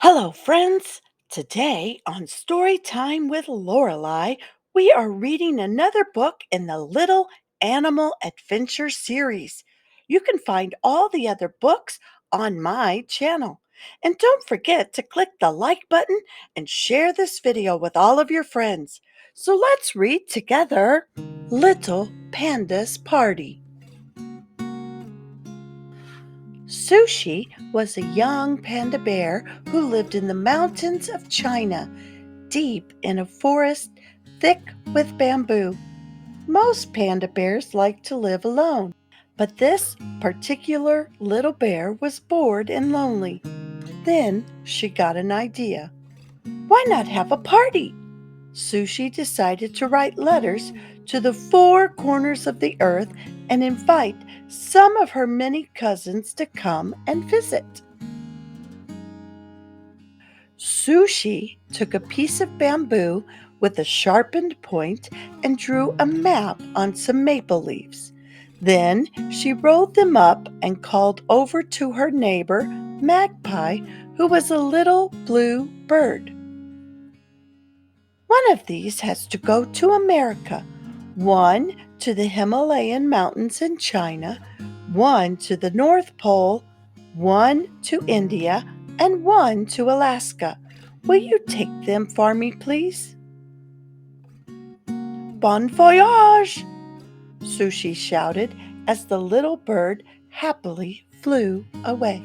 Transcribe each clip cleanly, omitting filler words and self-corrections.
Hello, friends. Today on Story Time with Lorelei, we are reading another book in the Little Animal Adventure series. You can find all the other books on my channel. And don't forget to click the like button and share this video with all of your friends. So let's read together Little Panda's Party. Sushi was a young panda bear who lived in the mountains of China, deep in a forest thick with bamboo. Most panda bears like to live alone, but this particular little bear was bored and lonely. Then she got an idea. Why not have a party? Sushi decided to write letters to the four corners of the earth and invite some of her many cousins to come and visit. Sushi took a piece of bamboo with a sharpened point and drew a map on some maple leaves. Then she rolled them up and called over to her neighbor, Magpie, who was a little blue bird. One of these has to go to America, one to the Himalayan mountains in China, one to the North Pole, one to India, and one to Alaska. Will you take them for me, please? Bon voyage! Sushi shouted as the little bird happily flew away.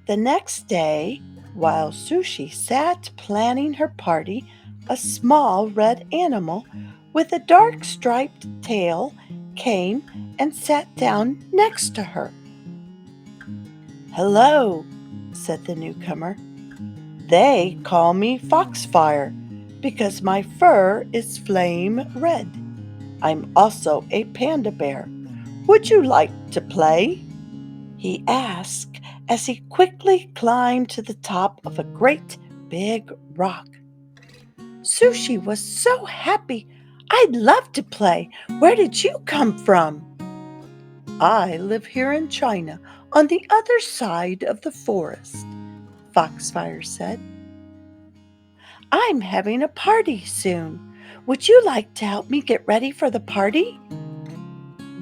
The next day, while Sushi sat planning her party, a small red animal with a dark striped tail came and sat down next to her. "Hello," said the newcomer. "They call me Foxfire because my fur is flame red. I'm also a panda bear. Would you like to play?" he asked as he quickly climbed to the top of a great big rock. Sushi was so happy. "I'd love to play. Where did you come from?" "I live here in China, on the other side of the forest," Foxfire said. "I'm having a party soon. Would you like to help me get ready for the party?"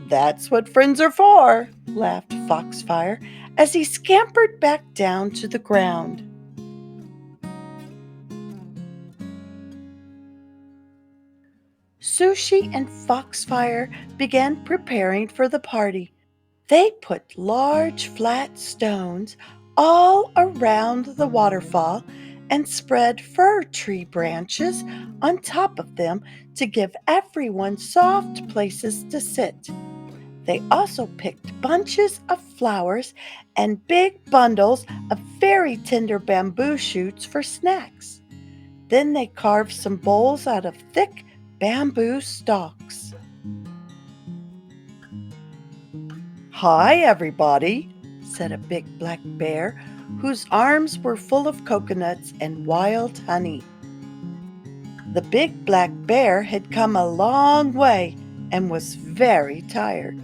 "That's what friends are for," laughed Foxfire as he scampered back down to the ground. Sushi and Foxfire began preparing for the party. They put large flat stones all around the waterfall and spread fir tree branches on top of them to give everyone soft places to sit. They also picked bunches of flowers and big bundles of very tender bamboo shoots for snacks. Then they carved some bowls out of thick bamboo stalks. "Hi, everybody," said a big black bear whose arms were full of coconuts and wild honey. The big black bear had come a long way and was very tired.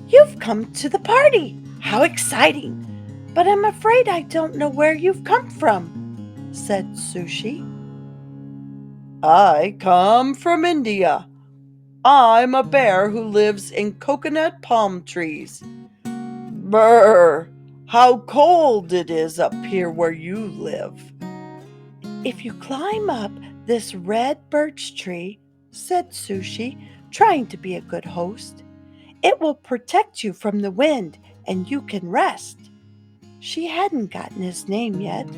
"You've come to the party! How exciting! But I'm afraid I don't know where you've come from," said Sushi. "I come from India. I'm a bear who lives in coconut palm trees. Brr! How cold it is up here where you live." "If you climb up this red birch tree," said Sushi, trying to be a good host, "it will protect you from the wind and you can rest." She hadn't gotten his name yet,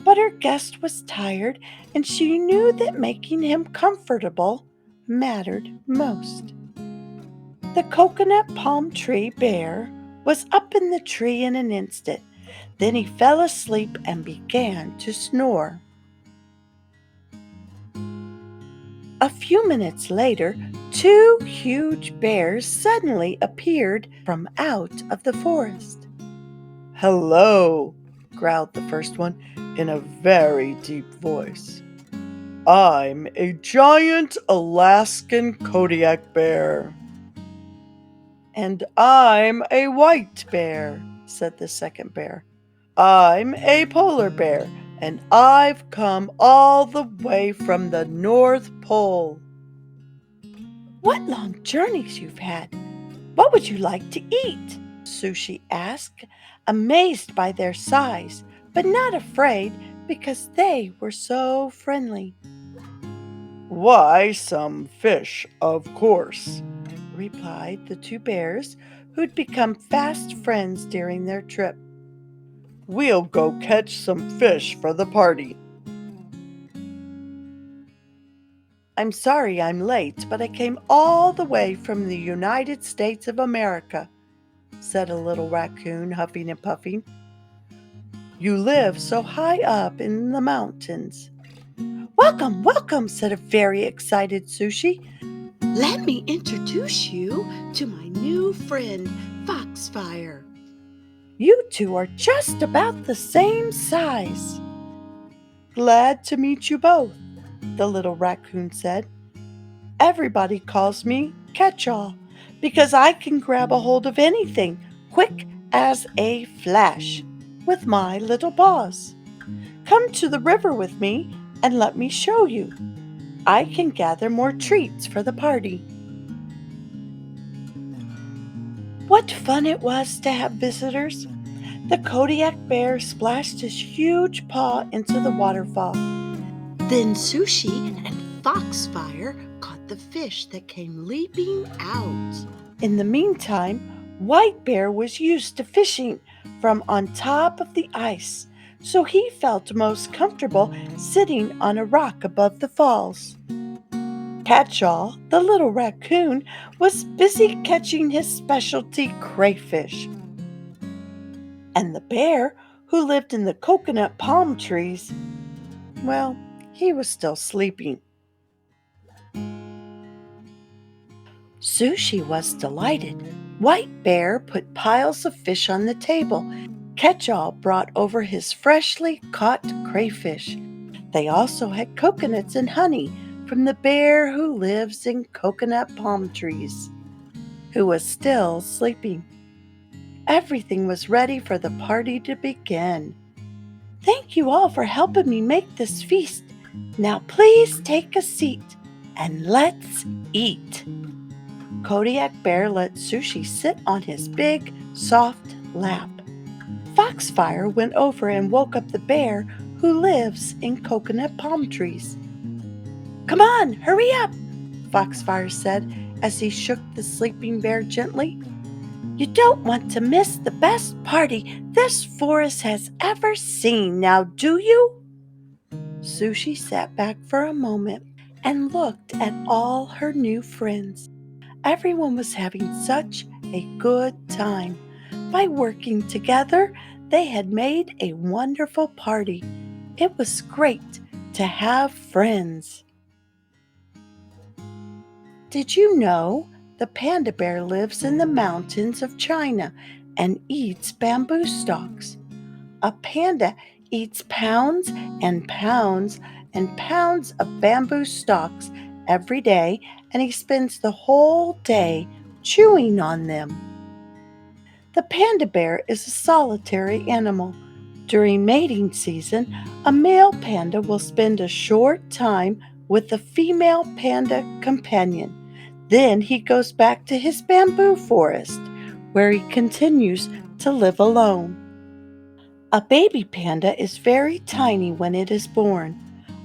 but her guest was tired and she knew that making him comfortable mattered most. The coconut palm tree bear was up in the tree in an instant. Then he fell asleep and began to snore. A few minutes later, two huge bears suddenly appeared from out of the forest. "Hello," growled the first one in a very deep voice. "I'm a giant Alaskan Kodiak bear." "And I'm a white bear," said the second bear. I'm a polar bear, and I've come all the way from the North Pole. What long journeys you've had! What would you like to eat? Sushi asked, amazed by their size, but not afraid because they were so friendly. Why, some fish, of course, replied the two bears who'd become fast friends during their trip. We'll go catch some fish for the party. I'm sorry I'm late, but I came all the way from the United States of America, said a little raccoon, huffing and puffing. You live so high up in the mountains. Welcome, welcome, said a very excited Sushi. Let me introduce you to my new friend, Foxfire. You two are just about the same size. Glad to meet you both, the little raccoon said. Everybody calls me Catch-all because I can grab a hold of anything quick as a flash with my little paws. Come to the river with me and let me show you. I can gather more treats for the party. What fun it was to have visitors! The Kodiak bear splashed his huge paw into the waterfall. Then Sushi and Foxfire caught the fish that came leaping out. In the meantime, White Bear was used to fishing from on top of the ice, so he felt most comfortable sitting on a rock above the falls. Catch-all, the little raccoon, was busy catching his specialty crayfish. And the bear, who lived in the coconut palm trees, well, he was still sleeping. Sushi was delighted. White Bear put piles of fish on the table. Catch-all brought over his freshly caught crayfish. They also had coconuts and honey from the bear who lives in coconut palm trees, who was still sleeping. Everything was ready for the party to begin. Thank you all for helping me make this feast. Now please take a seat and let's eat. Kodiak Bear let Sushi sit on his big, soft lap. Foxfire went over and woke up the bear who lives in coconut palm trees. Come on, hurry up, Foxfire said as he shook the sleeping bear gently. You don't want to miss the best party this forest has ever seen, now do you? Sushi sat back for a moment and looked at all her new friends. Everyone was having such a good time. By working together, they had made a wonderful party. It was great to have friends. Did you know the panda bear lives in the mountains of China and eats bamboo stalks? A panda eats pounds and pounds and pounds of bamboo stalks every day, and he spends the whole day chewing on them. The panda bear is a solitary animal. During mating season, a male panda will spend a short time with a female panda companion. Then he goes back to his bamboo forest, where he continues to live alone. A baby panda is very tiny when it is born.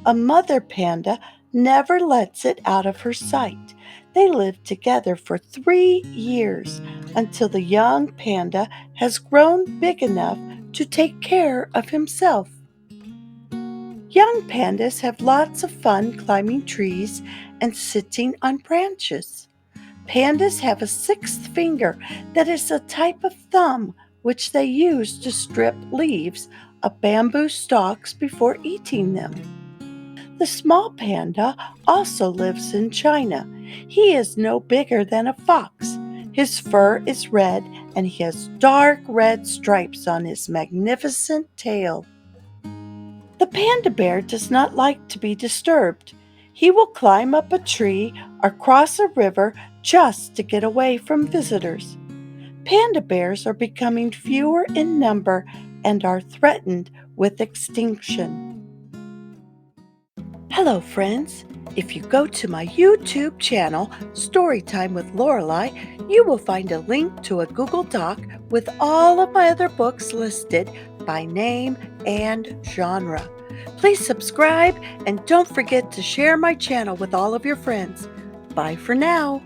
A mother panda never lets it out of her sight. They live together for 3 years until the young panda has grown big enough to take care of himself. Young pandas have lots of fun climbing trees and sitting on branches. Pandas have a sixth finger that is a type of thumb which they use to strip leaves of bamboo stalks before eating them. The small panda also lives in China. He is no bigger than a fox. His fur is red and he has dark red stripes on his magnificent tail. The panda bear does not like to be disturbed. He will climb up a tree or cross a river just to get away from visitors. Panda bears are becoming fewer in number and are threatened with extinction. Hello, friends. If you go to my YouTube channel, Storytime with Lorelei, you will find a link to a Google Doc with all of my other books listed by name and genre. Please subscribe and don't forget to share my channel with all of your friends. Bye for now.